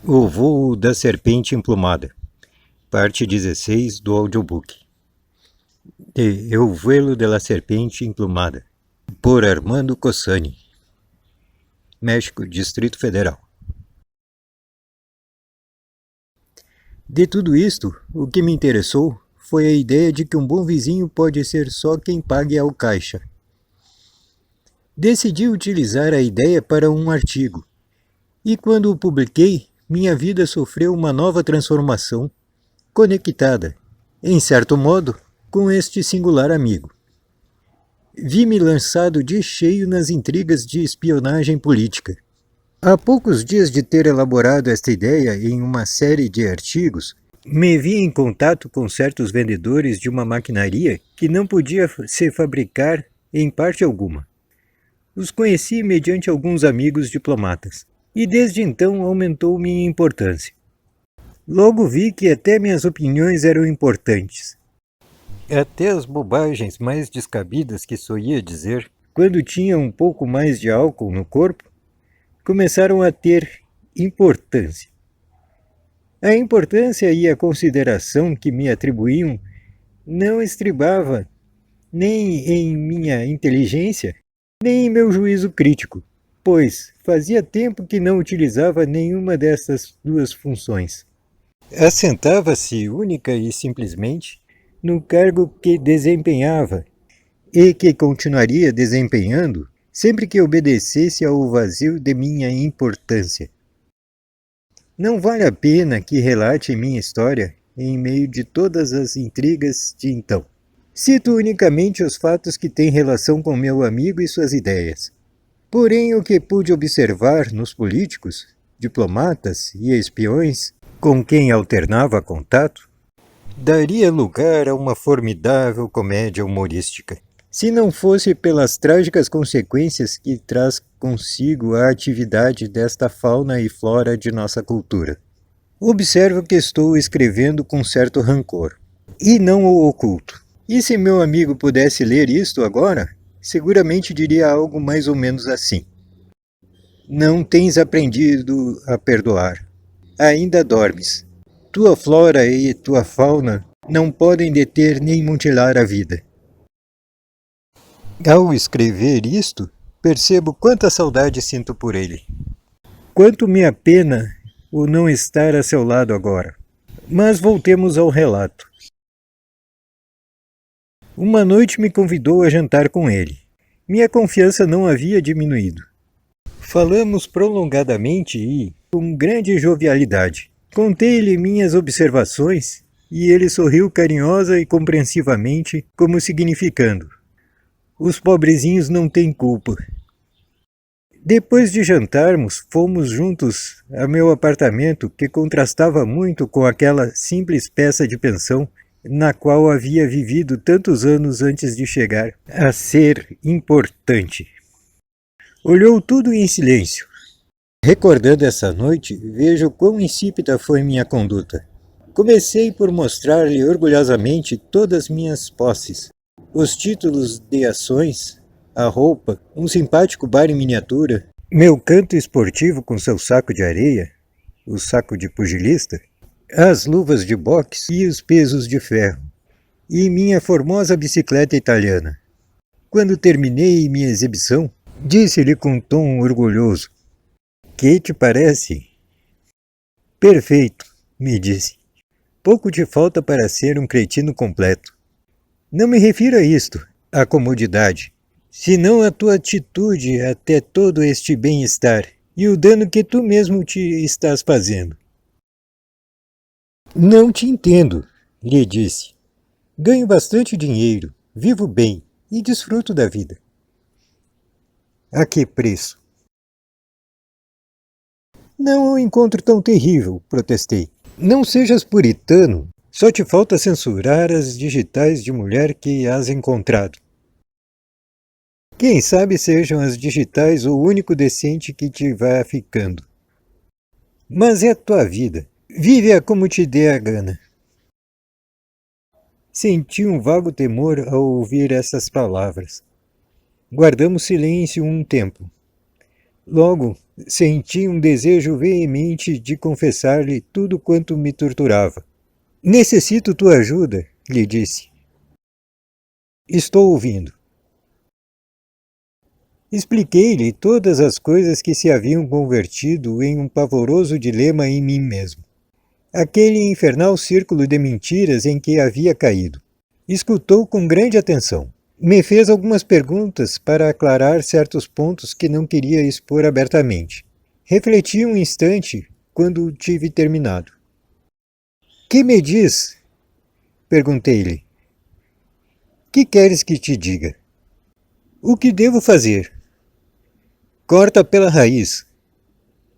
O voo da serpente emplumada, parte 16 do audiobook. O vuelo de la serpente emplumada, por Armando Cossani, México, Distrito Federal. De tudo isto, o que me interessou foi a ideia de que um bom vizinho pode ser só quem pague ao caixa. Decidi utilizar a ideia para um artigo, e quando o publiquei, minha vida sofreu uma nova transformação, conectada, em certo modo, com este singular amigo. Vi-me lançado de cheio nas intrigas de espionagem política. Há poucos dias de ter elaborado esta ideia em uma série de artigos, me vi em contato com certos vendedores de uma maquinaria que não podia se fabricar em parte alguma. Os conheci mediante alguns amigos diplomatas, e desde então aumentou minha importância. Logo vi que até minhas opiniões eram importantes. Até as bobagens mais descabidas que solía dizer, quando tinha um pouco mais de álcool no corpo, começaram a ter importância. A importância e a consideração que me atribuíam não estribava nem em minha inteligência, nem em meu juízo crítico, pois fazia tempo que não utilizava nenhuma dessas duas funções. Assentava-se única e simplesmente no cargo que desempenhava e que continuaria desempenhando sempre que obedecesse ao vazio de minha importância. Não vale a pena que relate minha história em meio de todas as intrigas de então. Cito unicamente os fatos que têm relação com meu amigo e suas ideias. Porém, o que pude observar nos políticos, diplomatas e espiões com quem alternava contato, daria lugar a uma formidável comédia humorística, se não fosse pelas trágicas consequências que traz consigo a atividade desta fauna e flora de nossa cultura. Observo que estou escrevendo com certo rancor, e não o oculto. E se meu amigo pudesse ler isto agora, seguramente diria algo mais ou menos assim. Não tens aprendido a perdoar. Ainda dormes. Tua flora e tua fauna não podem deter nem mutilar a vida. Ao escrever isto, percebo quanta saudade sinto por ele. Quanto me apena o não estar a seu lado agora. Mas voltemos ao relato. Uma noite me convidou a jantar com ele. Minha confiança não havia diminuído. Falamos prolongadamente e com grande jovialidade. Contei-lhe minhas observações e ele sorriu carinhosa e compreensivamente, como significando: os pobrezinhos não têm culpa. Depois de jantarmos, fomos juntos a meu apartamento, que contrastava muito com aquela simples peça de pensão na qual havia vivido tantos anos antes de chegar a ser importante. Olhou tudo em silêncio. Recordando essa noite, vejo quão insípida foi minha conduta. Comecei por mostrar-lhe orgulhosamente todas minhas posses, os títulos de ações, a roupa, um simpático bar em miniatura, meu canto esportivo com seu saco de areia, o saco de pugilista, as luvas de boxe e os pesos de ferro, e minha formosa bicicleta italiana. Quando terminei minha exibição, disse-lhe com tom orgulhoso: que te parece? Perfeito, me disse. Pouco te falta para ser um cretino completo. Não me refiro a isto, à comodidade, senão a tua atitude até todo este bem-estar e o dano que tu mesmo te estás fazendo. Não te entendo, lhe disse. Ganho bastante dinheiro, vivo bem e desfruto da vida. A que preço? Não o encontro tão terrível, protestei. Não sejas puritano, só te falta censurar as digitais de mulher que has encontrado. Quem sabe sejam as digitais o único decente que te vá ficando. Mas é a tua vida. Vive-a como te dê a gana. Senti um vago temor ao ouvir essas palavras. Guardamos silêncio um tempo. Logo, Senti um desejo veemente de confessar-lhe tudo quanto me torturava. Necessito tua ajuda, lhe disse. Estou ouvindo. Expliquei-lhe todas as coisas que se haviam convertido em um pavoroso dilema em mim mesmo. Aquele infernal círculo de mentiras em que havia caído. Escutou com grande atenção. Me fez algumas perguntas para aclarar certos pontos que não queria expor abertamente. Refleti um instante quando tive terminado. Que me diz? Perguntei-lhe. Que queres que te diga? O que devo fazer? Corta pela raiz.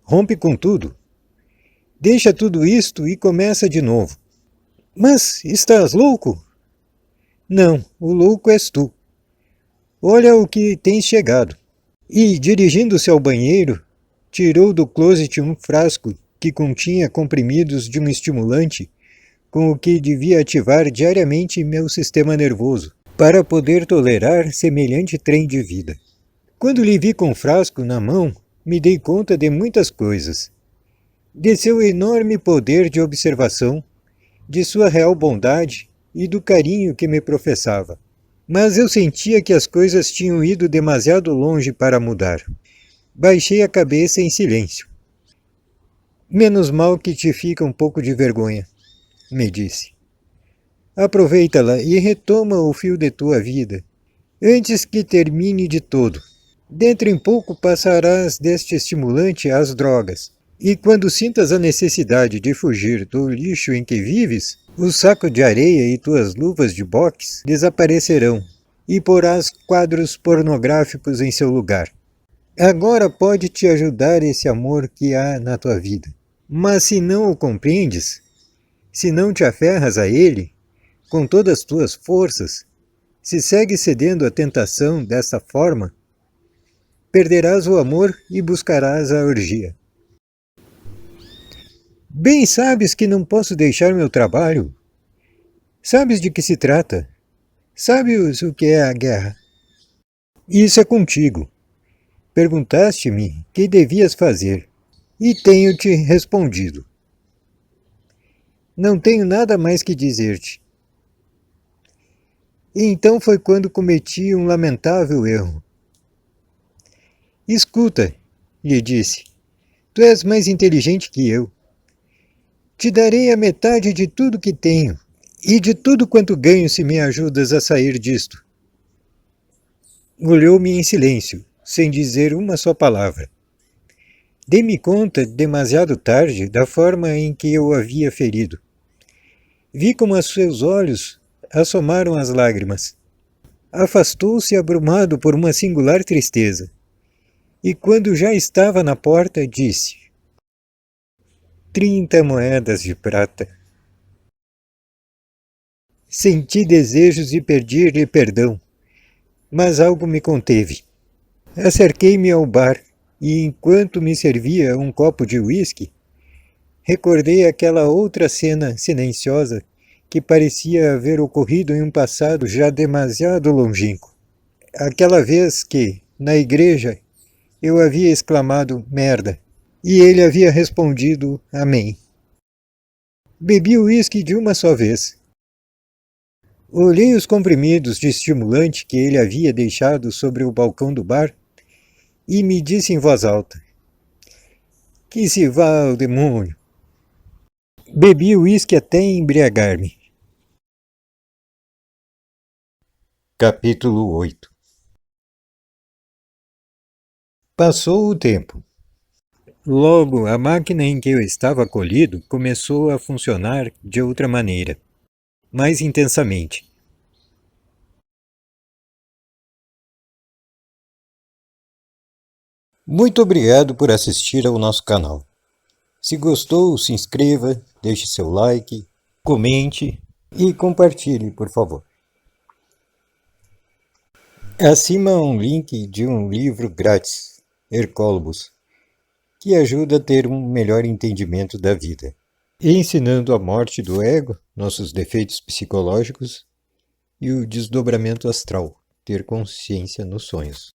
Rompe com tudo. Deixa tudo isto e começa de novo. Mas estás louco? Não, o louco és tu. Olha o que tens chegado. E, dirigindo-se ao banheiro, tirou do closet um frasco que continha comprimidos de um estimulante com o que devia ativar diariamente meu sistema nervoso, para poder tolerar semelhante trem de vida. Quando lhe vi com o frasco na mão, me dei conta de muitas coisas. De seu enorme poder de observação, de sua real bondade e do carinho que me professava. Mas eu sentia que as coisas tinham ido demasiado longe para mudar. Baixei a cabeça em silêncio. Menos mal que te fica um pouco de vergonha, me disse. Aproveita-la e retoma o fio de tua vida, antes que termine de todo. Dentro em pouco passarás deste estimulante às drogas. E quando sintas a necessidade de fugir do lixo em que vives, o saco de areia e tuas luvas de boxe desaparecerão, e porás quadros pornográficos em seu lugar. Agora pode te ajudar esse amor que há na tua vida. Mas se não o compreendes, se não te aferras a ele, com todas as tuas forças, se segues cedendo à tentação desta forma, perderás o amor e buscarás a orgia. Bem sabes que não posso deixar meu trabalho. Sabes de que se trata. Sabes o que é a guerra. Isso é contigo. Perguntaste-me que devias fazer, e tenho-te respondido. Não tenho nada mais que dizer-te. E então foi quando cometi um lamentável erro. Escuta, lhe disse, tu és mais inteligente que eu. Te darei a metade de tudo que tenho, e de tudo quanto ganho se me ajudas a sair disto. Olhou-me em silêncio, sem dizer uma só palavra. Dei-me conta, demasiado tarde, da forma em que eu o havia ferido. Vi como a seus olhos assomaram as lágrimas. Afastou-se abrumado por uma singular tristeza. E quando já estava na porta, disse: 30 moedas de prata. Senti desejos de pedir-lhe perdão, mas algo me conteve. Acerquei-me ao bar e, enquanto me servia um copo de uísque, recordei aquela outra cena silenciosa que parecia haver ocorrido em um passado já demasiado longínquo. Aquela vez que, na igreja, eu havia exclamado merda, e ele havia respondido amém. Bebi o uísque de uma só vez. Olhei os comprimidos de estimulante que ele havia deixado sobre o balcão do bar e me disse em voz alta: que se vá ao demônio. Bebi o uísque até embriagar-me. Capítulo 8. Passou o tempo. Logo, a máquina em que eu estava acolhido começou a funcionar de outra maneira, mais intensamente. Muito obrigado por assistir ao nosso canal. Se gostou, se inscreva, deixe seu like, comente e compartilhe, por favor. Acima há um link de um livro grátis, Hercólogos, que ajuda a ter um melhor entendimento da vida, ensinando a morte do ego, nossos defeitos psicológicos e o desdobramento astral, ter consciência nos sonhos.